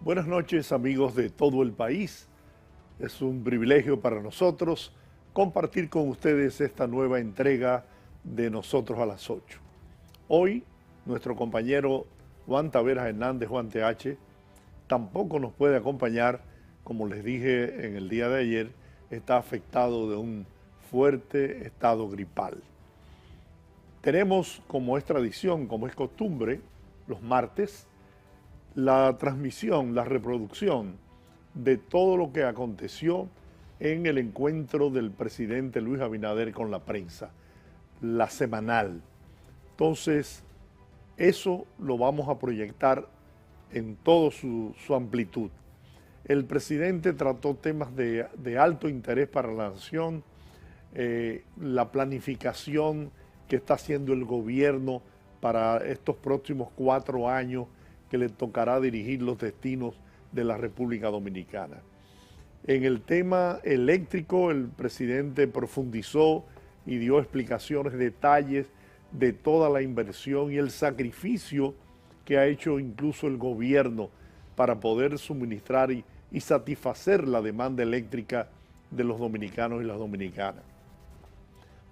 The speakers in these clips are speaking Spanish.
Buenas noches, amigos de todo el país. Es un privilegio para nosotros compartir con ustedes esta nueva entrega de Nosotros a las 8. Hoy, nuestro compañero Juan Taveras Hernández, Juan TH, tampoco nos puede acompañar. Como les dije en el día de ayer, está afectado de un fuerte estado gripal. Tenemos, como es tradición, como es costumbre, los martes, la transmisión, la reproducción de todo lo que aconteció en el encuentro del presidente Luis Abinader con la prensa, la semanal. Entonces, eso lo vamos a proyectar en toda su amplitud. El presidente trató temas de alto interés para la nación, la planificación que está haciendo el gobierno para estos próximos 4 años que le tocará dirigir los destinos de la República Dominicana. En el tema eléctrico, el presidente profundizó y dio explicaciones, detalles de toda la inversión y el sacrificio que ha hecho incluso el gobierno para poder suministrar y satisfacer la demanda eléctrica de los dominicanos y las dominicanas.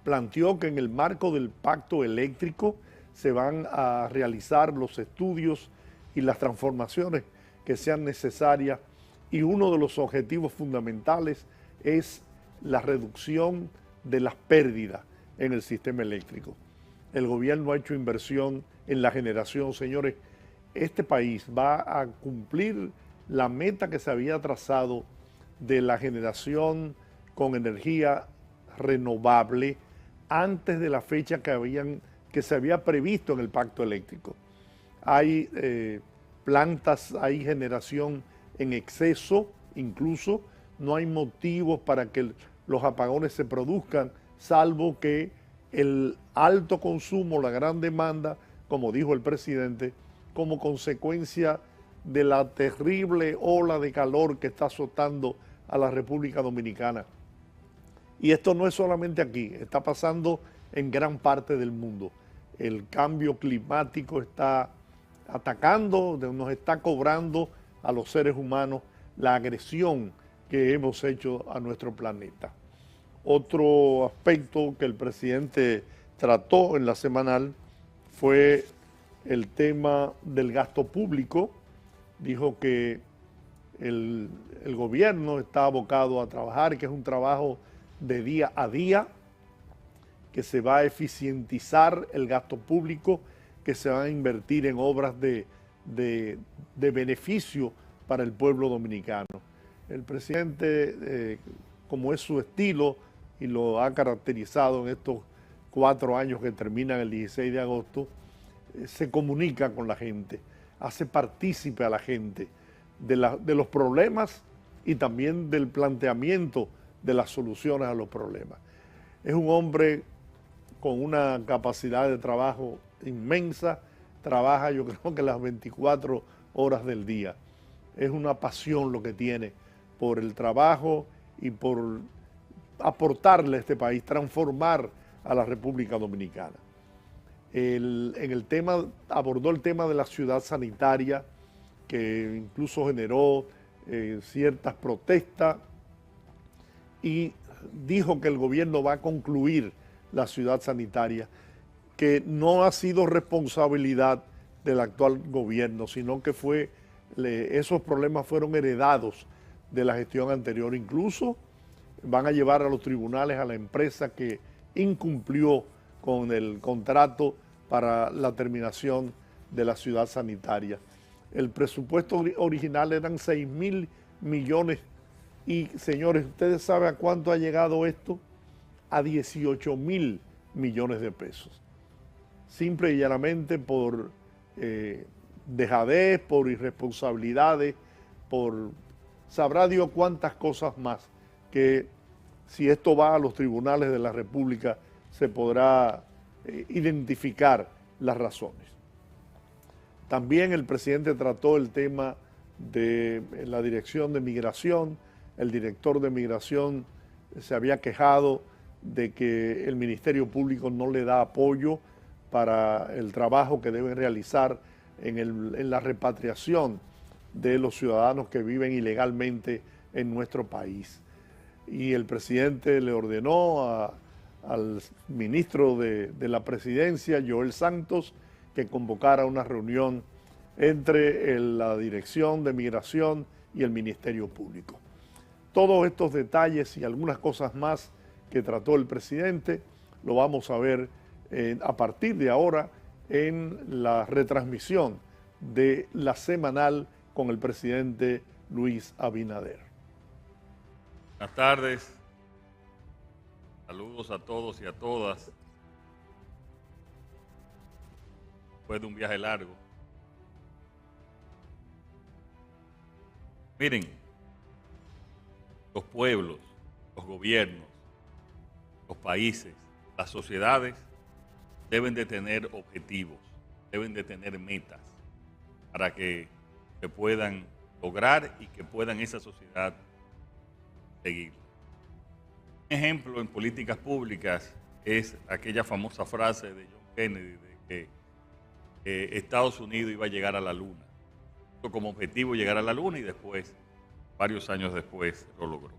Planteó que en el marco del pacto eléctrico se van a realizar los estudios y las transformaciones que sean necesarias, y uno de los objetivos fundamentales es la reducción de las pérdidas en el sistema eléctrico. El gobierno ha hecho inversión en la generación. Señores, este país va a cumplir la meta que se había trazado de la generación con energía renovable antes de la fecha que se había previsto en el pacto eléctrico. Hay plantas, hay generación en exceso, incluso no hay motivos para que los apagones se produzcan, salvo que el alto consumo, la gran demanda, como dijo el presidente, como consecuencia de la terrible ola de calor que está azotando a la República Dominicana. Y esto no es solamente aquí, está pasando en gran parte del mundo. El cambio climático está atacando, nos está cobrando a los seres humanos la agresión que hemos hecho a nuestro planeta. Otro aspecto que el presidente trató en la semanal fue el tema del gasto público. Dijo que el gobierno está abocado a trabajar, que es un trabajo de día a día, que se va a eficientizar el gasto público, que se van a invertir en obras de beneficio para el pueblo dominicano. El presidente, como es su estilo y lo ha caracterizado en estos 4 años que terminan el 16 de agosto, se comunica con la gente, hace partícipe a la gente de los problemas y también del planteamiento de las soluciones a los problemas. Es un hombre con una capacidad de trabajo inmensa, trabaja yo creo que las 24 horas del día. Es una pasión lo que tiene por el trabajo y por aportarle a este país, transformar a la República Dominicana. Abordó el tema de la ciudad sanitaria, que incluso generó ciertas protestas, y dijo que el gobierno va a concluir la ciudad sanitaria, que no ha sido responsabilidad del actual gobierno, sino que esos problemas fueron heredados de la gestión anterior. Incluso van a llevar a los tribunales a la empresa que incumplió con el contrato para la terminación de la ciudad sanitaria. El presupuesto original eran 6.000 millones y, señores, ¿ustedes saben a cuánto ha llegado esto? A 18.000 millones de pesos. Simple y llanamente por dejadez, por irresponsabilidades, por sabrá Dios cuántas cosas más, que si esto va a los tribunales de la República se podrá identificar las razones. También el presidente trató el tema de la Dirección de Migración. El director de Migración se había quejado de que el Ministerio Público no le da apoyo para el trabajo que deben realizar en la repatriación de los ciudadanos que viven ilegalmente en nuestro país. Y el presidente le ordenó al ministro de la presidencia, Joel Santos, que convocara una reunión entre la Dirección de Migración y el Ministerio Público. Todos estos detalles y algunas cosas más que trató el presidente lo vamos a ver a partir de ahora en la retransmisión de la semanal con el presidente Luis Abinader. Buenas tardes, saludos a todos y a todas. Después de un viaje largo. Miren, los pueblos, los gobiernos, los países, las sociedades deben de tener objetivos, deben de tener metas para que se puedan lograr y que puedan esa sociedad seguir. Un ejemplo en políticas públicas es aquella famosa frase de John Kennedy de que Estados Unidos iba a llegar a la luna. Como objetivo llegar a la luna y después, varios años después, lo logró.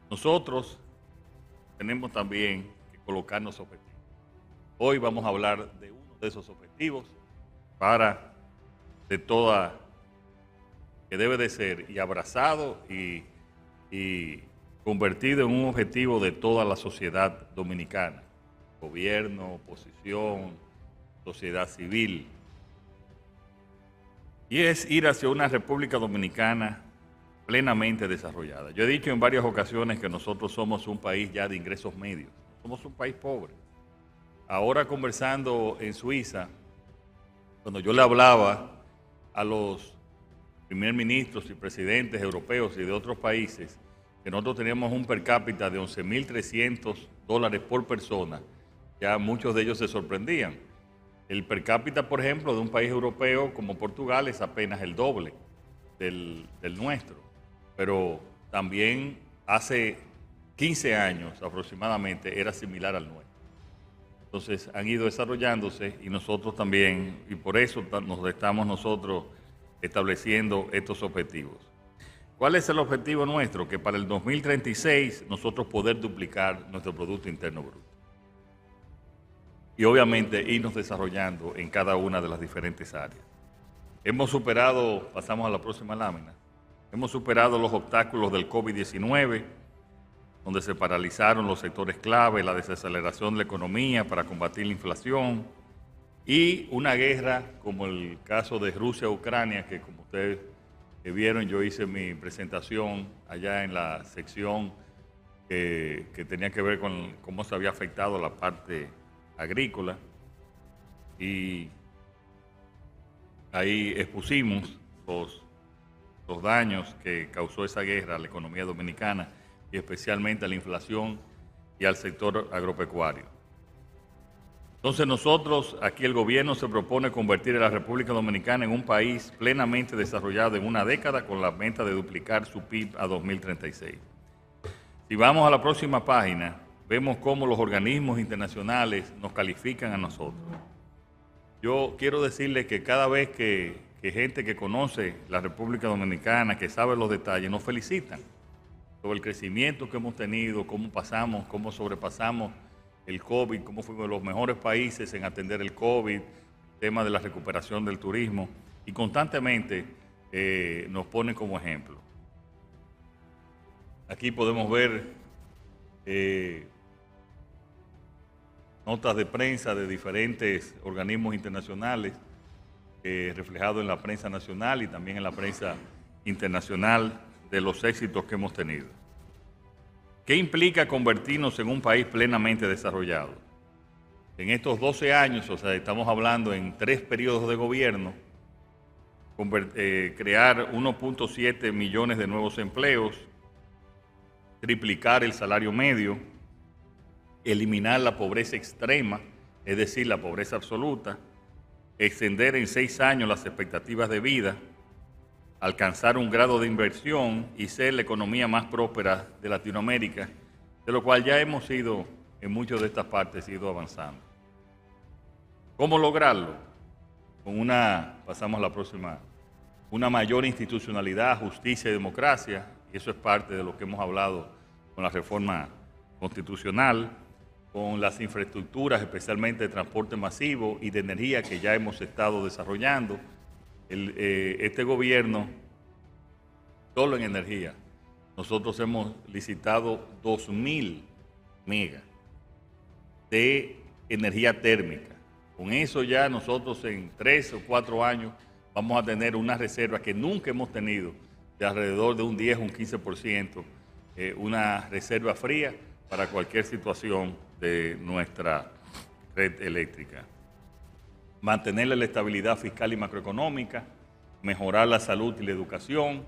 Nosotros tenemos también que colocarnos objetivos. Hoy vamos a hablar de uno de esos objetivos de toda, que debe de ser y abrazado y convertido en un objetivo de toda la sociedad dominicana, gobierno, oposición, sociedad civil, y es ir hacia una República Dominicana plenamente desarrollada. Yo he dicho en varias ocasiones que nosotros somos un país ya de ingresos medios, somos un país pobre. Ahora conversando en Suiza, cuando yo le hablaba a los primer ministros y presidentes europeos y de otros países, que nosotros teníamos un per cápita de $11.300 por persona, ya muchos de ellos se sorprendían. El per cápita, por ejemplo, de un país europeo como Portugal es apenas el doble del nuestro, pero también hace 15 años aproximadamente era similar al nuestro. Entonces han ido desarrollándose y nosotros también, y por eso nos estamos nosotros estableciendo estos objetivos. ¿Cuál es el objetivo nuestro? Que para el 2036 nosotros poder duplicar nuestro Producto Interno Bruto. Y obviamente irnos desarrollando en cada una de las diferentes áreas. Hemos superado, pasamos a la próxima lámina, hemos superado los obstáculos del COVID-19, donde se paralizaron los sectores clave, la desaceleración de la economía para combatir la inflación y una guerra como el caso de Rusia-Ucrania, que como ustedes vieron, yo hice mi presentación allá en la sección que tenía que ver con cómo se había afectado la parte agrícola y ahí expusimos los daños que causó esa guerra a la economía dominicana y especialmente a la inflación y al sector agropecuario. Entonces nosotros, aquí el gobierno se propone convertir a la República Dominicana en un país plenamente desarrollado en una década con la meta de duplicar su PIB a 2036. Si vamos a la próxima página, vemos cómo los organismos internacionales nos califican a nosotros. Yo quiero decirles que cada vez que gente que conoce la República Dominicana, que sabe los detalles, nos felicitan sobre el crecimiento que hemos tenido, cómo pasamos, cómo sobrepasamos el COVID, cómo fuimos los mejores países en atender el COVID, el tema de la recuperación del turismo, y constantemente nos ponen como ejemplo. Aquí podemos ver notas de prensa de diferentes organismos internacionales, reflejado en la prensa nacional y también en la prensa internacional de los éxitos que hemos tenido. ¿Qué implica convertirnos en un país plenamente desarrollado? En estos 12 años, o sea, estamos hablando en 3 periodos de gobierno, crear 1.7 millones de nuevos empleos, triplicar el salario medio, eliminar la pobreza extrema, es decir, la pobreza absoluta, extender en 6 años las expectativas de vida, alcanzar un grado de inversión y ser la economía más próspera de Latinoamérica, de lo cual ya hemos ido, en muchas de estas partes, ido avanzando. ¿Cómo lograrlo? Pasamos a la próxima una mayor institucionalidad, justicia y democracia, y eso es parte de lo que hemos hablado con la reforma constitucional, con las infraestructuras, especialmente de transporte masivo y de energía que ya hemos estado desarrollando. Este gobierno, solo en energía, nosotros hemos licitado 2.000 megas de energía térmica. Con eso ya nosotros en 3 o 4 años vamos a tener una reserva que nunca hemos tenido, de alrededor de un 10 o un 15%, una reserva fría para cualquier situación de nuestra red eléctrica. Mantener la estabilidad fiscal y macroeconómica, mejorar la salud y la educación,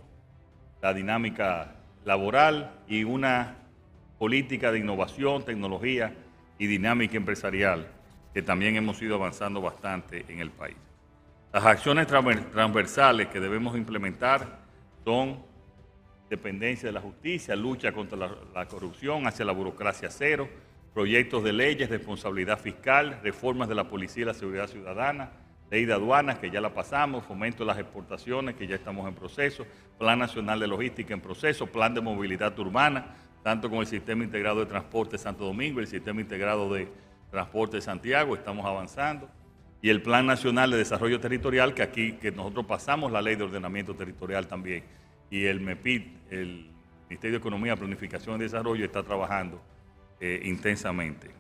la dinámica laboral y una política de innovación, tecnología y dinámica empresarial, que también hemos ido avanzando bastante en el país. Las acciones transversales que debemos implementar son dependencia de la justicia, lucha contra la corrupción, hacia la burocracia cero, proyectos de leyes, responsabilidad fiscal, reformas de la policía y la seguridad ciudadana, ley de aduanas, que ya la pasamos, fomento de las exportaciones, que ya estamos en proceso, plan nacional de logística en proceso, plan de movilidad urbana, tanto con el sistema integrado de transporte de Santo Domingo y el sistema integrado de transporte de Santiago, estamos avanzando, y el plan nacional de desarrollo territorial, que nosotros pasamos la ley de ordenamiento territorial también, y el MEPID, el Ministerio de Economía, Planificación y Desarrollo, está trabajando intensamente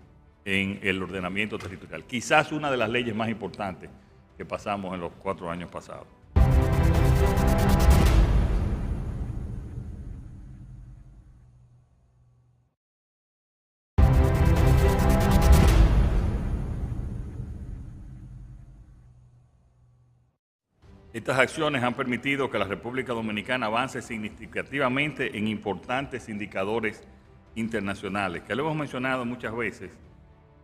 en el ordenamiento territorial. Quizás una de las leyes más importantes que pasamos en los 4 años pasados. Estas acciones han permitido que la República Dominicana avance significativamente en importantes indicadores internacionales, que lo hemos mencionado muchas veces,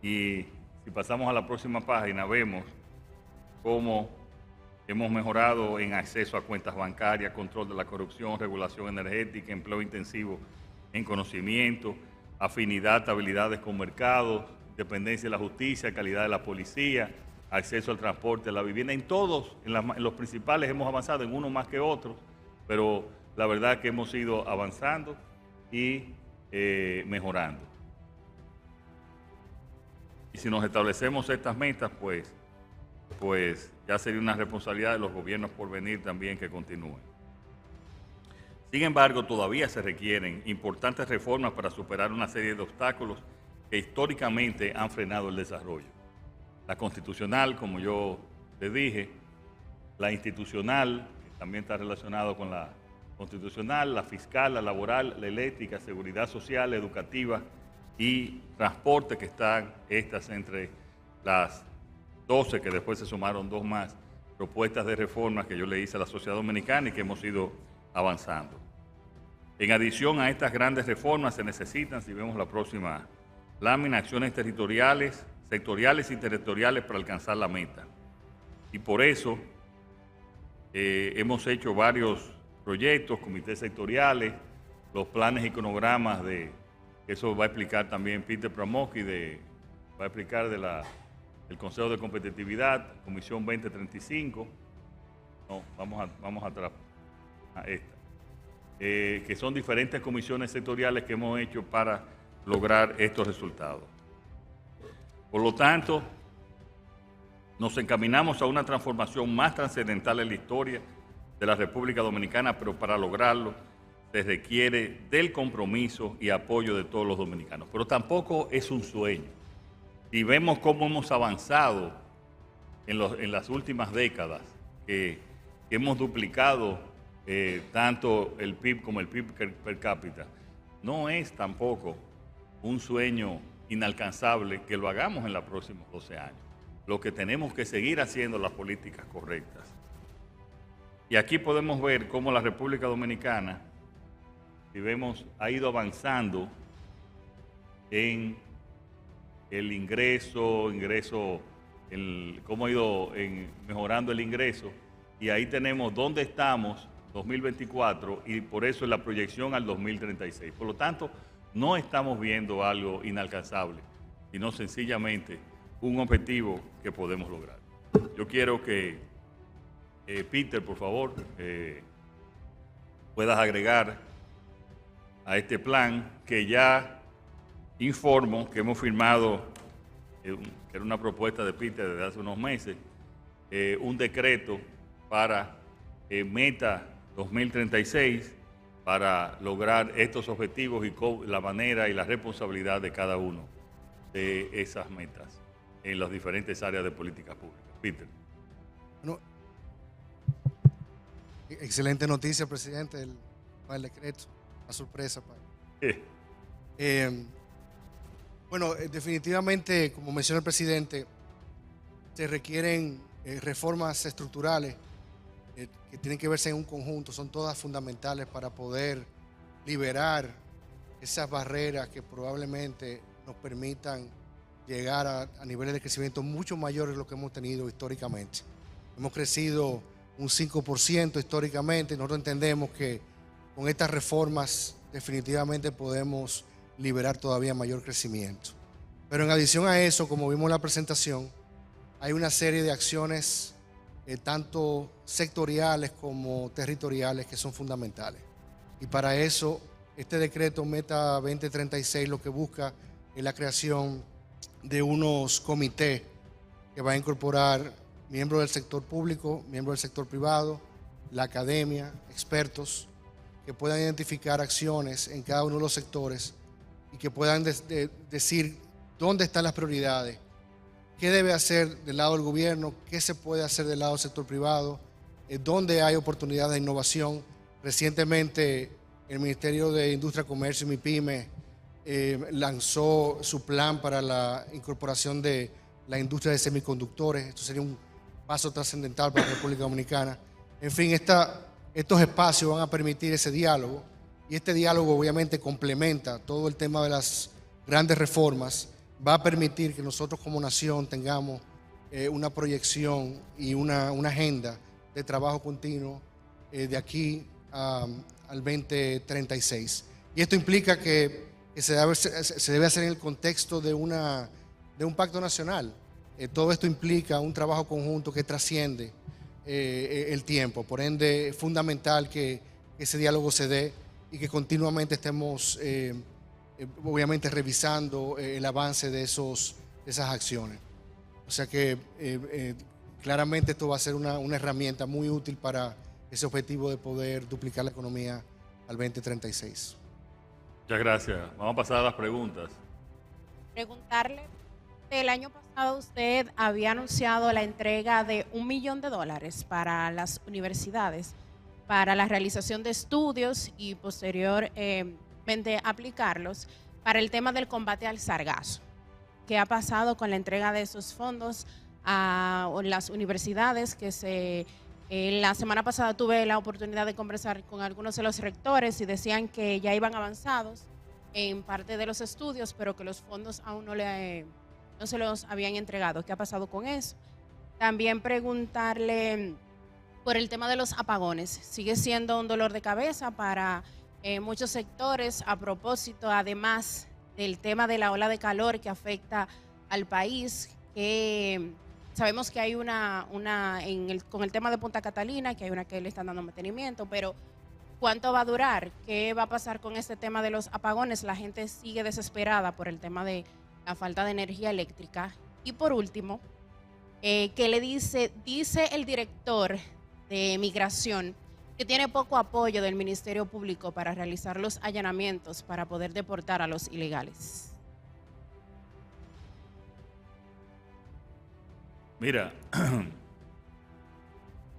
y si pasamos a la próxima página vemos cómo hemos mejorado en acceso a cuentas bancarias, control de la corrupción, regulación energética, empleo intensivo en conocimiento, afinidad, habilidades con mercados, dependencia de la justicia, calidad de la policía, acceso al transporte, a la vivienda. En todos, en los principales hemos avanzado, en uno más que otros, pero la verdad es que hemos ido avanzando y mejorando. Y si nos establecemos estas metas, pues ya sería una responsabilidad de los gobiernos por venir también que continúen. Sin embargo, todavía se requieren importantes reformas para superar una serie de obstáculos que históricamente han frenado el desarrollo. La constitucional, como yo les dije, la institucional, que también está relacionado con la constitucional, la fiscal, la laboral, la eléctrica, seguridad social, educativa y transporte, que están estas entre las 12, que después se sumaron 2 más, propuestas de reformas que yo le hice a la sociedad dominicana y que hemos ido avanzando. En adición a estas grandes reformas se necesitan, si vemos la próxima lámina, acciones territoriales, sectoriales y territoriales para alcanzar la meta. Y por eso hemos hecho varios proyectos, comités sectoriales, los planes y cronogramas de, eso va a explicar también Peter Pramoski, va a explicar del Consejo de Competitividad, Comisión 2035, no, vamos atrás a esta, que son diferentes comisiones sectoriales que hemos hecho para lograr estos resultados. Por lo tanto, nos encaminamos a una transformación más trascendental en la historia de la República Dominicana, pero para lograrlo se requiere del compromiso y apoyo de todos los dominicanos. Pero tampoco es un sueño. Y vemos cómo hemos avanzado en las últimas décadas, que hemos duplicado tanto el PIB como el PIB per cápita. No es tampoco un sueño inalcanzable que lo hagamos en los próximos 12 años. Lo que tenemos que seguir haciendo las políticas correctas. Y aquí podemos ver cómo la República Dominicana, si vemos, ha ido avanzando en el ingreso, cómo ha ido mejorando el ingreso, y ahí tenemos dónde estamos 2024 y por eso es la proyección al 2036. Por lo tanto, no estamos viendo algo inalcanzable, sino sencillamente un objetivo que podemos lograr. Yo quiero que Peter, por favor, puedas agregar a este plan que ya informo que hemos firmado, que era una propuesta de Peter desde hace unos meses, un decreto para meta 2036 para lograr estos objetivos y la manera y la responsabilidad de cada uno de esas metas en las diferentes áreas de política pública. Peter. Bueno, excelente noticia, presidente, el decreto, una sorpresa para. Bueno, definitivamente, como menciona el presidente, se requieren reformas estructurales que tienen que verse en un conjunto, son todas fundamentales para poder liberar esas barreras que probablemente nos permitan llegar a niveles de crecimiento mucho mayores de lo que hemos tenido históricamente. Hemos crecido un 5% históricamente y nosotros entendemos que con estas reformas definitivamente podemos liberar todavía mayor crecimiento. Pero en adición a eso, como vimos en la presentación, hay una serie de acciones tanto sectoriales como territoriales que son fundamentales. Y para eso, este decreto Meta 2036 lo que busca es la creación de unos comités que va a incorporar miembros del sector público, miembros del sector privado, la academia, expertos, que puedan identificar acciones en cada uno de los sectores y que puedan decir dónde están las prioridades, qué debe hacer del lado del gobierno, qué se puede hacer del lado del sector privado, dónde hay oportunidades de innovación. Recientemente el Ministerio de Industria, Comercio y MIPYME lanzó su plan para la incorporación de la industria de semiconductores. Esto sería un paso trascendental para la República Dominicana. En fin, estos espacios van a permitir ese diálogo y este diálogo obviamente complementa todo el tema de las grandes reformas. Va a permitir que nosotros como nación tengamos una proyección y una agenda de trabajo continuo de aquí al 2036. Y esto implica que se debe hacer en el contexto de un pacto nacional. Todo esto implica un trabajo conjunto que trasciende el tiempo. Por ende, es fundamental que ese diálogo se dé y que continuamente estemos obviamente revisando el avance de esas acciones. O sea que claramente esto va a ser una herramienta muy útil para ese objetivo de poder duplicar la economía al 2036. Muchas gracias. Vamos a pasar a las preguntas. Preguntarle, el año pasado usted había anunciado la entrega de $1 millón para las universidades para la realización de estudios y posteriormente aplicarlos para el tema del combate al sargazo. ¿Qué ha pasado con la entrega de esos fondos a las universidades? La semana pasada tuve la oportunidad de conversar con algunos de los rectores y decían que ya iban avanzados en parte de los estudios, pero que los fondos aún no se los habían entregado. ¿Qué ha pasado con eso? También preguntarle por el tema de los apagones. Sigue siendo un dolor de cabeza para muchos sectores, a propósito, además del tema de la ola de calor que afecta al país, que sabemos que hay con el tema de Punta Catalina, que hay una que le están dando mantenimiento, pero ¿cuánto va a durar? ¿Qué va a pasar con este tema de los apagones? La gente sigue desesperada por el tema de la falta de energía eléctrica. Y por último, ¿qué le dice el director de Migración que tiene poco apoyo del Ministerio Público para realizar los allanamientos para poder deportar a los ilegales? Mira,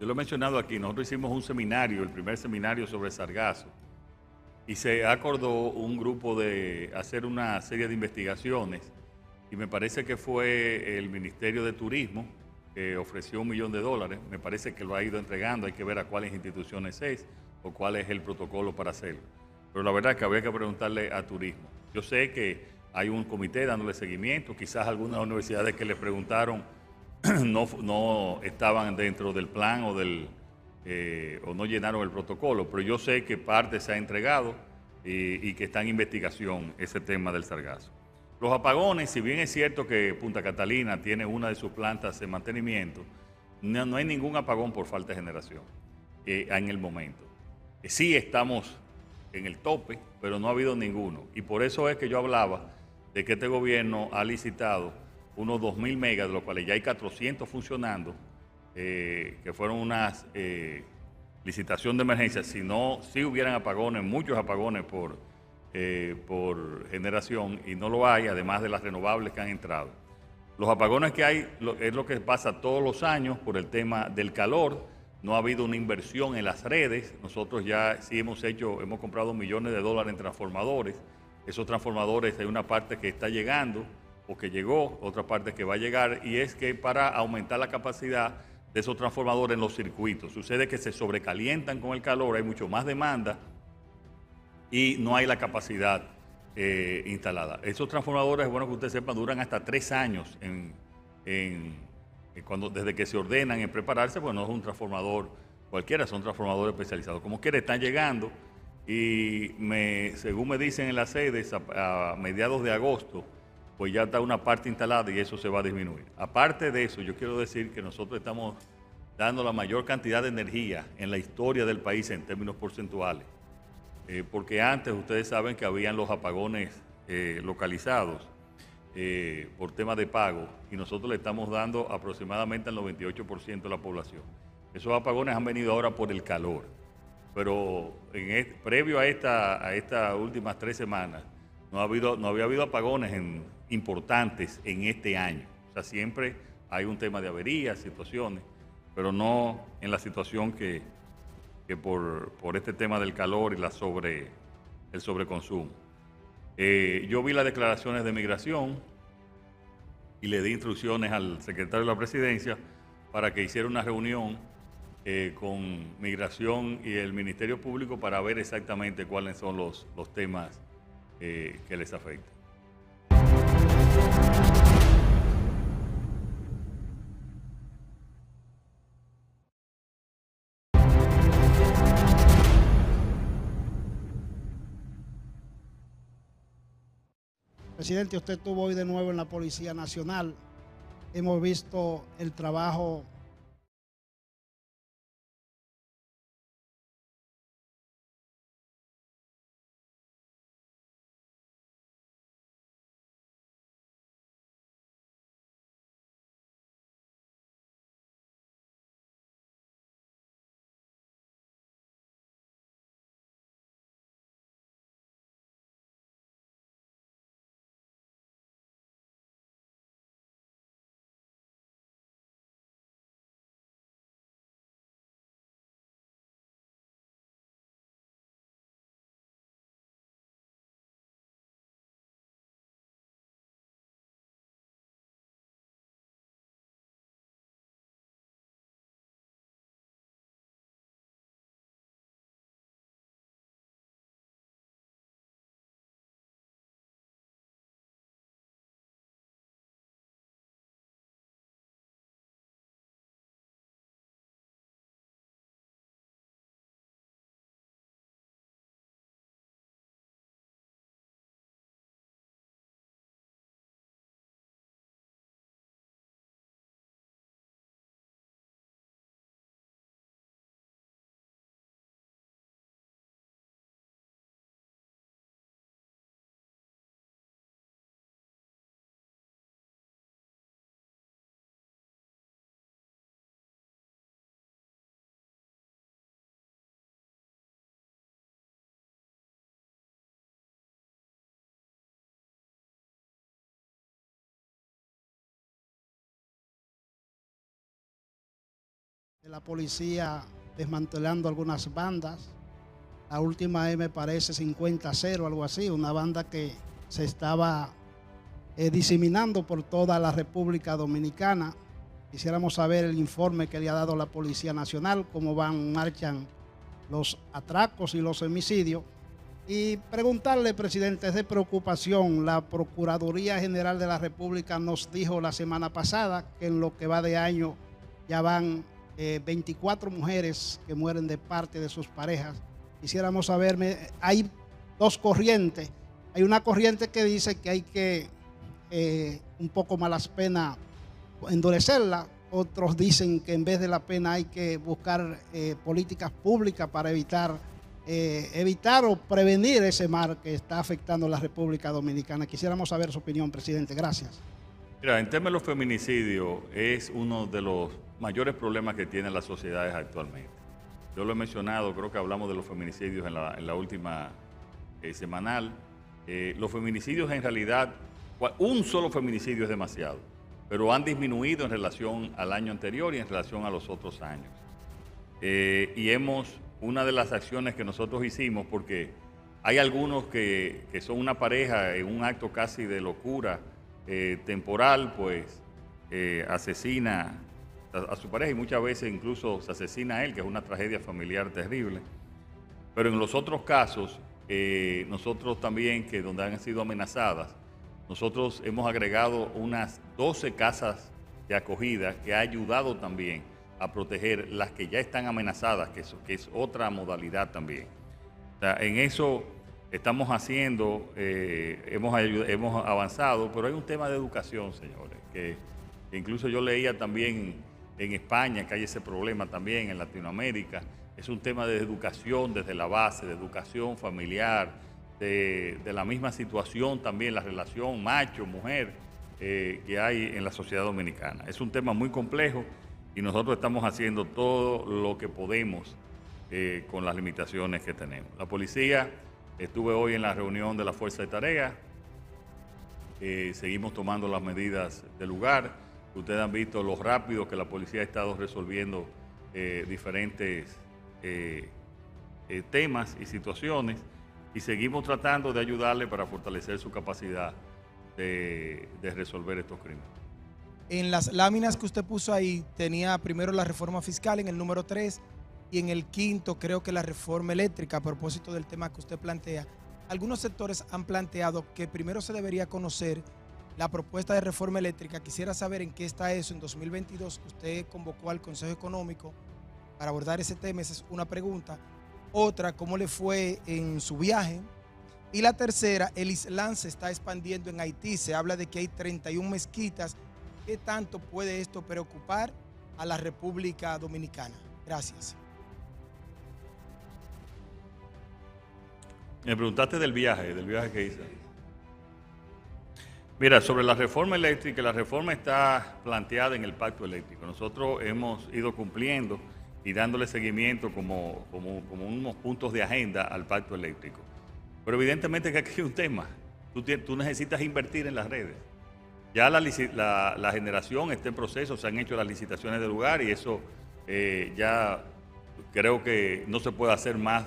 yo lo he mencionado aquí, nosotros hicimos un seminario, el primer seminario sobre sargazo, y se acordó un grupo de hacer una serie de investigaciones, y me parece que fue el Ministerio de Turismo que ofreció $1 millón, me parece que lo ha ido entregando, hay que ver a cuáles instituciones es o cuál es el protocolo para hacerlo. Pero la verdad es que habría que preguntarle a Turismo. Yo sé que hay un comité dándole seguimiento, quizás algunas universidades que le preguntaron no estaban dentro del plan o no llenaron el protocolo, pero yo sé que parte se ha entregado y que está en investigación ese tema del sargazo. Los apagones, si bien es cierto que Punta Catalina tiene una de sus plantas de mantenimiento, no hay ningún apagón por falta de generación en el momento. Sí estamos en el tope, pero no ha habido ninguno. Y por eso es que yo hablaba de que este gobierno ha licitado unos 2.000 megas, de los cuales ya hay 400 funcionando, que fueron unas licitación de emergencia. Si hubieran apagones, muchos apagones por generación, y no lo hay, además de las renovables que han entrado. Los apagones que hay es lo que pasa todos los años por el tema del calor. No ha habido una inversión en las redes. Nosotros ya sí hemos comprado millones de dólares en transformadores. Esos transformadores hay una parte que está llegando o que llegó, otra parte que va a llegar, y es que para aumentar la capacidad de esos transformadores en los circuitos. Sucede que se sobrecalientan con el calor, hay mucho más demanda y no hay la capacidad instalada. Esos transformadores, es bueno que ustedes sepan, duran hasta 3 años desde que se ordenan en prepararse, pues no es un transformador cualquiera, son transformadores especializados. Como quiera, están llegando y según me dicen en las sedes, a mediados de agosto, pues ya está una parte instalada y eso se va a disminuir. Aparte de eso, yo quiero decir que nosotros estamos dando la mayor cantidad de energía en la historia del país en términos porcentuales. Porque antes ustedes saben que habían los apagones localizados por tema de pago, y nosotros le estamos dando aproximadamente al 98% de la población. Esos apagones han venido ahora por el calor, pero previo a estas últimas 3 semanas no había habido apagones importantes en este año. O sea, siempre hay un tema de averías, situaciones, pero no en la situación que por este tema del calor y el sobreconsumo. Yo vi las declaraciones de migración y le di instrucciones al secretario de la Presidencia para que hiciera una reunión con migración y el Ministerio Público para ver exactamente cuáles son los temas que les afectan. Presidente, usted estuvo hoy de nuevo en la Policía Nacional. Hemos visto el trabajo de la policía desmantelando algunas bandas. La última me parece 50-0, algo así, una banda que se estaba diseminando por toda la República Dominicana. Quisiéramos saber el informe que le ha dado la Policía Nacional, cómo marchan los atracos y los homicidios. Y preguntarle, presidente, es de preocupación. La Procuraduría General de la República nos dijo la semana pasada que en lo que va de año ya van 24 mujeres que mueren de parte de sus parejas. Quisiéramos saber, hay 2 corrientes. Hay una corriente que dice que hay que un poco más las penas endurecerla, otros dicen que en vez de la pena hay que buscar políticas públicas para evitar o prevenir ese mal que está afectando a la República Dominicana. Quisiéramos saber su opinión, presidente. Gracias. Mira, en temas de los feminicidios es uno de los mayores problemas que tienen las sociedades actualmente. Yo lo he mencionado, creo que hablamos de los feminicidios en la última semanal. Los feminicidios en realidad, un solo feminicidio es demasiado, pero han disminuido en relación al año anterior y en relación a los otros años. Una de las acciones que nosotros hicimos, porque hay algunos que son una pareja en un acto casi de locura temporal, pues asesina a su pareja y muchas veces incluso se asesina a él, que es una tragedia familiar terrible. Pero en los otros casos, nosotros también, que donde han sido amenazadas, nosotros hemos agregado unas 12 casas de acogida que ha ayudado también a proteger las que ya están amenazadas, que es otra modalidad también. O sea, en eso estamos haciendo, hemos avanzado, pero hay un tema de educación, señores, que incluso yo leía también en España que hay ese problema también en Latinoamérica. Es un tema de educación desde la base, de educación familiar, de la misma situación también, la relación macho-mujer que hay en la sociedad dominicana. Es un tema muy complejo y nosotros estamos haciendo todo lo que podemos con las limitaciones que tenemos. La policía, estuve hoy en la reunión de la Fuerza de Tarea, seguimos tomando las medidas del lugar. Ustedes han visto lo rápido que la policía ha estado resolviendo diferentes temas y situaciones, y seguimos tratando de ayudarle para fortalecer su capacidad de resolver estos crímenes. En las láminas que usted puso ahí, tenía primero la reforma fiscal en el número 3 y en el 5 creo que la reforma eléctrica, a propósito del tema que usted plantea. Algunos sectores han planteado que primero se debería conocer la propuesta de reforma eléctrica. Quisiera saber en qué está eso. En 2022 usted convocó al Consejo Económico para abordar ese tema. Esa es una pregunta. Otra, ¿cómo le fue en su viaje? Y la tercera, el Islam se está expandiendo en Haití. Se habla de que hay 31 mezquitas. ¿Qué tanto puede esto preocupar a la República Dominicana? Gracias. Me preguntaste del viaje que hice. Mira, sobre la reforma eléctrica, la reforma está planteada en el pacto eléctrico. Nosotros hemos ido cumpliendo y dándole seguimiento como unos puntos de agenda al pacto eléctrico. Pero evidentemente que aquí hay un tema. Tú necesitas invertir en las redes. Ya la generación está en proceso, se han hecho las licitaciones del lugar y eso ya creo que no se puede hacer más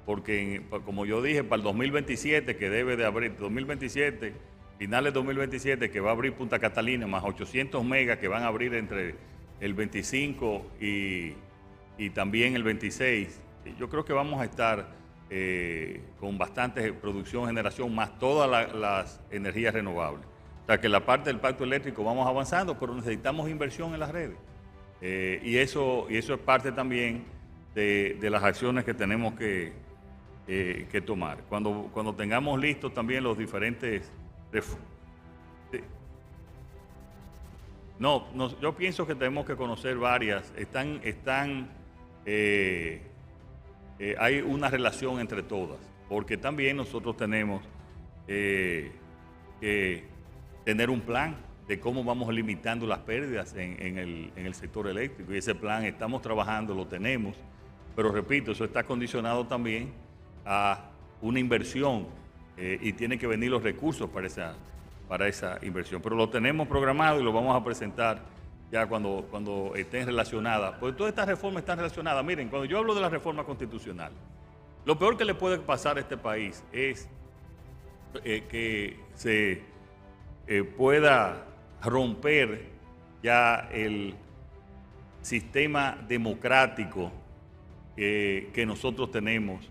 porque, como yo dije, para el 2027, que debe de abrir, 2027, finales de 2027, que va a abrir Punta Catalina, más 800 megas que van a abrir entre el 25 y también el 26. Yo creo que vamos a estar con bastante producción, generación, más todas las energías renovables. O sea que la parte del pacto eléctrico vamos avanzando, pero necesitamos inversión en las redes. Y eso es parte también de las acciones que tenemos que tomar. Cuando tengamos listos también los diferentes... yo pienso que tenemos que conocer varias. Hay una relación entre todas, porque también nosotros tenemos que tener un plan de cómo vamos limitando las pérdidas en el sector eléctrico. Y ese plan estamos trabajando, lo tenemos, pero repito, eso está condicionado también a una inversión y tienen que venir los recursos para esa inversión. Pero lo tenemos programado y lo vamos a presentar ya cuando estén relacionadas. Porque todas estas reformas están relacionadas. Miren, cuando yo hablo de la reforma constitucional, lo peor que le puede pasar a este país es que se pueda romper ya el sistema democrático que nosotros tenemos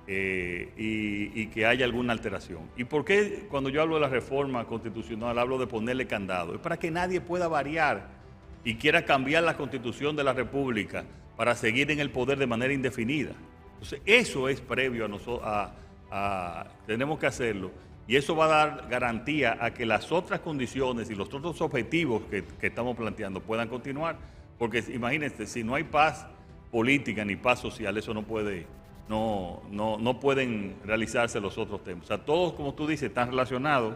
y que haya alguna alteración. ¿Y por qué cuando yo hablo de la reforma constitucional hablo de ponerle candado? Es para que nadie pueda variar y quiera cambiar la constitución de la República para seguir en el poder de manera indefinida. Entonces, eso es previo a nosotros, tenemos que hacerlo. Y eso va a dar garantía a que las otras condiciones y los otros objetivos que estamos planteando puedan continuar. Porque imagínense, si no hay paz política ni paz social, eso no puede, no pueden realizarse los otros temas. O sea, todos, como tú dices, están relacionados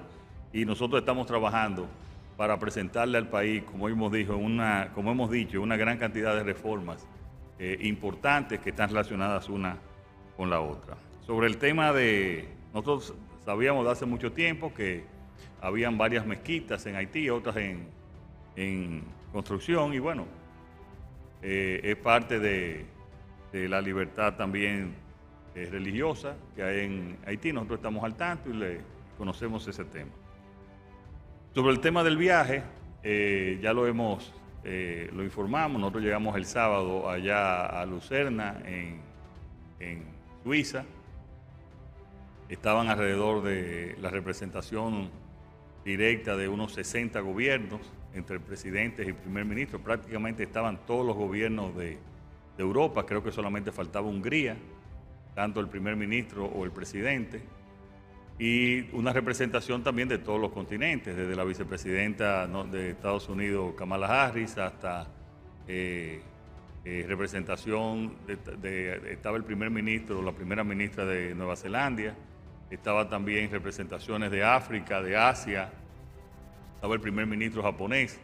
y nosotros estamos trabajando para presentarle al país, como hemos dicho, una gran cantidad de reformas importantes que están relacionadas una con la otra. Sobre el tema nosotros sabíamos de hace mucho tiempo que habían varias mezquitas en Haití, otras en construcción, y bueno, es parte de la libertad también religiosa que hay en Haití. Nosotros estamos al tanto y conocemos ese tema. Sobre el tema del viaje, ya lo informamos. Nosotros llegamos el sábado allá a Lucerna, en Suiza. Estaban alrededor de la representación directa de unos 60 gobiernos, entre presidentes y primer ministro. Prácticamente estaban todos los gobiernos de Europa. Creo que solamente faltaba Hungría, tanto el primer ministro o el presidente. Y una representación también de todos los continentes, desde la vicepresidenta de Estados Unidos, Kamala Harris, hasta representación, estaba el primer ministro, la primera ministra de Nueva Zelanda, estaba también representaciones de África, de Asia, estaba el primer ministro japonés,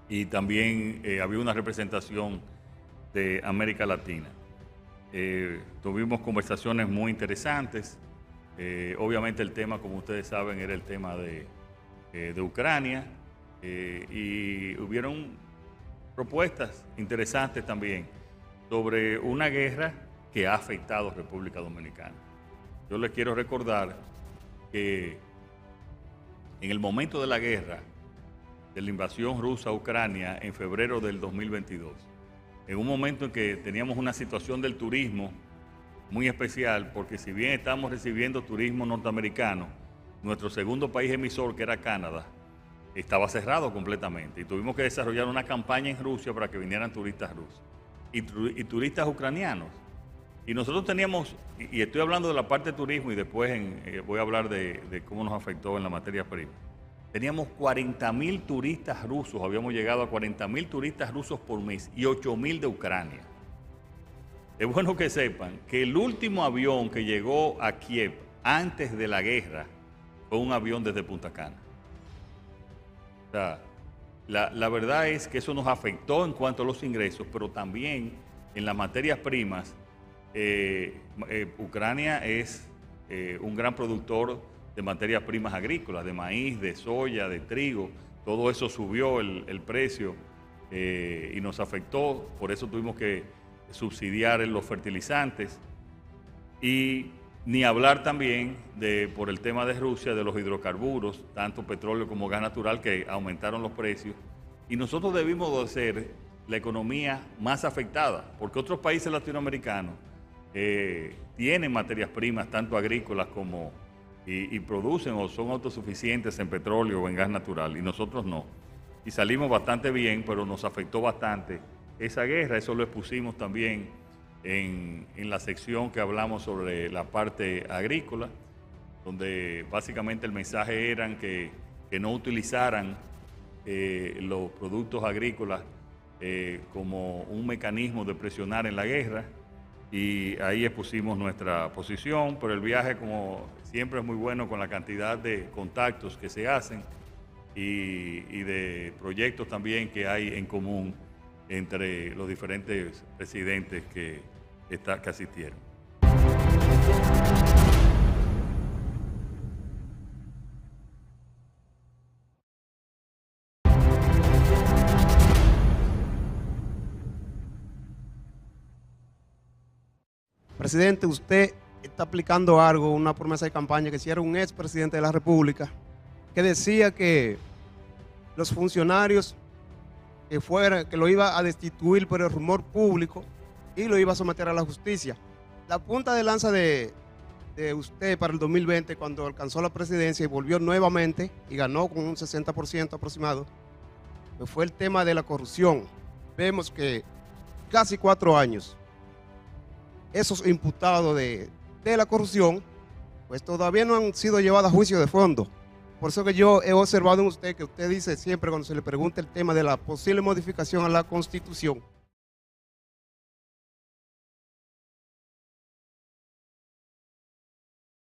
y también había una representación de América Latina. Tuvimos conversaciones muy interesantes. Obviamente el tema, como ustedes saben, era el tema de Ucrania, y hubieron propuestas interesantes también sobre una guerra que ha afectado a República Dominicana. Yo les quiero recordar que en el momento de la guerra, de la invasión rusa a Ucrania en febrero del 2022, en un momento en que teníamos una situación del turismo muy especial, porque si bien estamos recibiendo turismo norteamericano, nuestro segundo país emisor, que era Canadá, estaba cerrado completamente, y tuvimos que desarrollar una campaña en Rusia para que vinieran turistas rusos y turistas ucranianos. Y nosotros teníamos, y estoy hablando de la parte de turismo, y después voy a hablar de cómo nos afectó en la materia prima. Teníamos 40.000 turistas rusos, habíamos llegado a 40.000 turistas rusos por mes y 8.000 de Ucrania. Es bueno que sepan que el último avión que llegó a Kiev antes de la guerra fue un avión desde Punta Cana. O sea, la verdad es que eso nos afectó en cuanto a los ingresos, pero también en las materias primas. Ucrania es un gran productor de materias primas agrícolas, de maíz, de soya, de trigo. Todo eso subió el precio y nos afectó. Por eso tuvimos que subsidiar los fertilizantes, y ni hablar también por el tema de Rusia, de los hidrocarburos, tanto petróleo como gas natural, que aumentaron los precios, y nosotros debimos de ser la economía más afectada, porque otros países latinoamericanos tienen materias primas, tanto agrícolas como y producen o son autosuficientes en petróleo o en gas natural, y nosotros no. Y salimos bastante bien, pero nos afectó bastante esa guerra. Eso lo expusimos también en la sección que hablamos sobre la parte agrícola, donde básicamente el mensaje era que no utilizaran los productos agrícolas como un mecanismo de presionar en la guerra, y ahí expusimos nuestra posición. Pero el viaje, como siempre, es muy bueno con la cantidad de contactos que se hacen y de proyectos también que hay en común entre los diferentes presidentes que asistieron. Presidente, usted está aplicando algo, una promesa de campaña que hiciera un expresidente de la República, que decía que los funcionarios que lo iba a destituir por el rumor público y lo iba a someter a la justicia. La punta de lanza de usted para el 2020, cuando alcanzó la presidencia y volvió nuevamente y ganó con un 60% aproximado, pues fue el tema de la corrupción. Vemos que casi 4 años, esos imputados de la corrupción, pues todavía no han sido llevadas a juicio de fondo. Por eso que yo he observado en usted que usted dice siempre cuando se le pregunta el tema de la posible modificación a la Constitución,